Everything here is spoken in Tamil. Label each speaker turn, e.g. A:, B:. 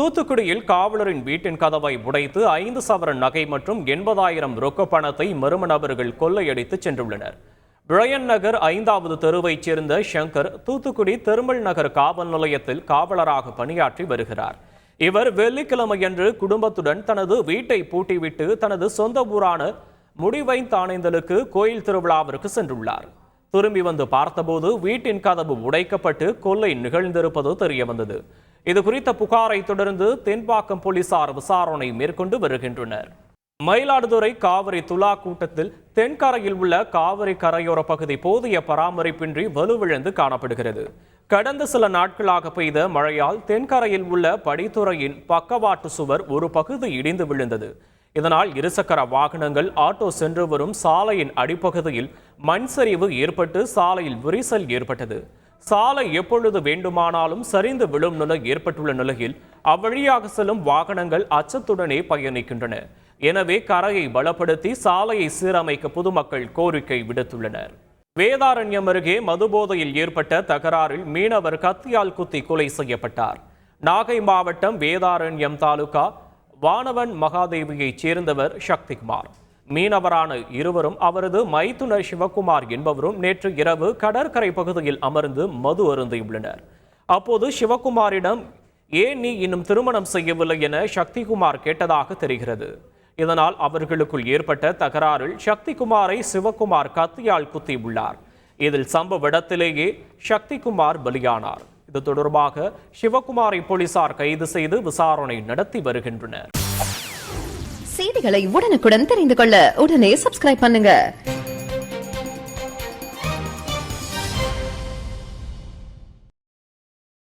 A: தூத்துக்குடியில் காவலரின் வீட்டின் கதவை உடைத்து 5 சவரன் நகை மற்றும் 80,000 ரொக்க பணத்தை மர்ம நபர்கள் கொள்ளையடித்து சென்றுள்ளனர். பிரையன் நகர் 5வது தெருவைச் சேர்ந்த ஷங்கர் தூத்துக்குடி திருமல் நகர் காவல் நிலையத்தில் காவலராக பணியாற்றி வருகிறார். இவர் வெள்ளிக்கிழமையன்று குடும்பத்துடன் தனது வீட்டை பூட்டிவிட்டு தனது சொந்த ஊரான முடிவைந்தானேந்தலுக்கு கோயில் திருவிழாவிற்கு சென்றுள்ளார். திரும்பி வந்து பார்த்தபோது வீட்டின் கதவு உடைக்கப்பட்டு கொள்ளை நிகழ்ந்திருப்பது தெரியவந்தது. இது குறித்த புகாரை தொடர்ந்து தென்பாக்கம் போலீசார் விசாரணை மேற்கொண்டு வருகின்றனர். மயிலாடுதுறை காவிரி துலா கூட்டத்தில் தென்கரையில் உள்ள காவிரி கரையோர பகுதி போதிய பராமரிப்பின்றி வலுவிழந்து காணப்படுகிறது. கடந்த சில நாட்களாக பெய்த மழையால் தென்கரையில் உள்ள படித்துறையின் பக்கவாட்டு சுவர் ஒரு பகுதி இடிந்து விழுந்தது. இதனால் இருசக்கர வாகனங்கள், ஆட்டோ சென்று வரும் சாலையின் அடிப்பகுதியில் மண் சரிவு ஏற்பட்டு சாலையில் விரிசல் ஏற்பட்டது. சாலை எப்பொழுது வேண்டுமானாலும் சரிந்து விழும் நிலை ஏற்பட்டுள்ள நிலையில் அவ்வழியாக செல்லும் வாகனங்கள் அச்சத்துடனே பயணிக்கின்றன. எனவே கரையை பலப்படுத்தி சாலையை சீரமைக்க பொதுமக்கள் கோரிக்கை விடுத்துள்ளனர். வேதாரண்யம் அருகே மதுபோதையில் ஏற்பட்ட தகராறில் மீனவர் கத்தியால் குத்தி கொலை செய்யப்பட்டார். நாகை மாவட்டம் வேதாரண்யம் தாலுகா வானவன் மகாதேவியைச் சேர்ந்தவர் சக்திகுமார். மீனவரான இருவரும் அவரது மைத்துனர் சிவகுமார் என்பவரும் நேற்று இரவு கடற்கரை பகுதியில் அமர்ந்து மது அருந்தியுள்ளனர். அப்போது சிவகுமாரிடம் ஏன் நீ இன்னும் திருமணம் செய்யவில்லை என சக்திகுமார் கேட்டதாக தெரிகிறது. இதனால் அவர்களுக்குள் ஏற்பட்ட தகராறில் சக்திகுமாரை சிவகுமார் கத்தியால் குத்தியுள்ளார். இதில் சம்பவ இடத்திலேயே சக்திகுமார் பலியானார். இது தொடர்பாக சிவகுமாரை போலீசார் கைது செய்து விசாரணை நடத்தி வருகின்றனர்.
B: செய்திகளை உடனுக்குடன் தெரிந்து கொள்ள உடனே சப்ஸ்கிரைப் பண்ணுங்க.